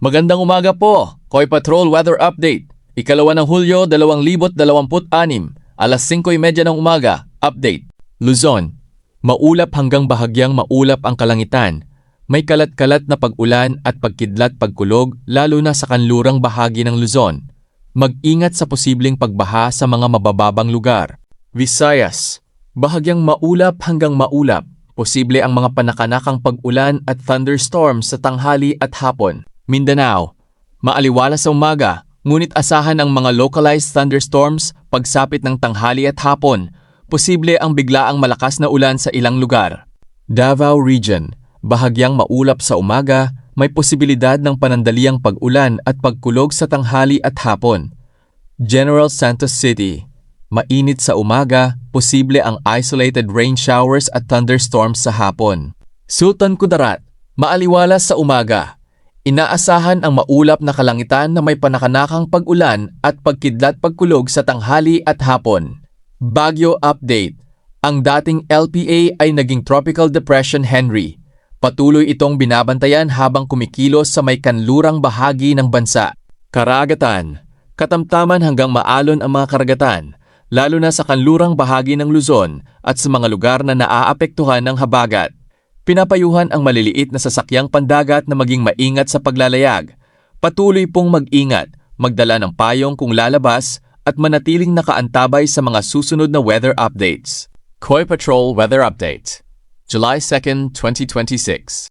Magandang umaga po, Koy Patrol Weather Update. Ikalawa ng Hulyo 2026, alas 5:30 ng umaga, update. Luzon, maulap hanggang bahagyang maulap ang kalangitan. May kalat-kalat na pag-ulan at pagkidlat pagkulog lalo na sa kanlurang bahagi ng Luzon. Mag-ingat sa posibleng pagbaha sa mga mabababang lugar. Visayas, bahagyang maulap hanggang maulap. Posible ang mga panakanakang pag-ulan at thunderstorms sa tanghali at hapon. Mindanao, maaliwala sa umaga, ngunit asahan ang mga localized thunderstorms pagsapit ng tanghali at hapon. Posible ang biglaang malakas na ulan sa ilang lugar. Davao Region, bahagyang maulap sa umaga, may posibilidad ng panandaliang pag-ulan at pagkulog sa tanghali at hapon. General Santos City, mainit sa umaga, posible ang isolated rain showers at thunderstorms sa hapon. Sultan Kudarat, maaliwala sa umaga. Inaasahan ang maulap na kalangitan na may panakanakang pag-ulan at pagkidlat pagkulog sa tanghali at hapon. Baguio Update, ang dating LPA ay naging Tropical Depression Henry. Patuloy itong binabantayan habang kumikilos sa may kanlurang bahagi ng bansa. Karagatan, katamtaman hanggang maalon ang mga karagatan, lalo na sa kanlurang bahagi ng Luzon at sa mga lugar na naaapektuhan ng habagat. Pinapayuhan ang maliliit na sasakyang pandagat na maging maingat sa paglalayag. Patuloy pong mag-ingat, magdala ng payong kung lalabas at manatiling nakaantabay sa mga susunod na weather updates. Koy Patrol Weather Update, July 2, 2026.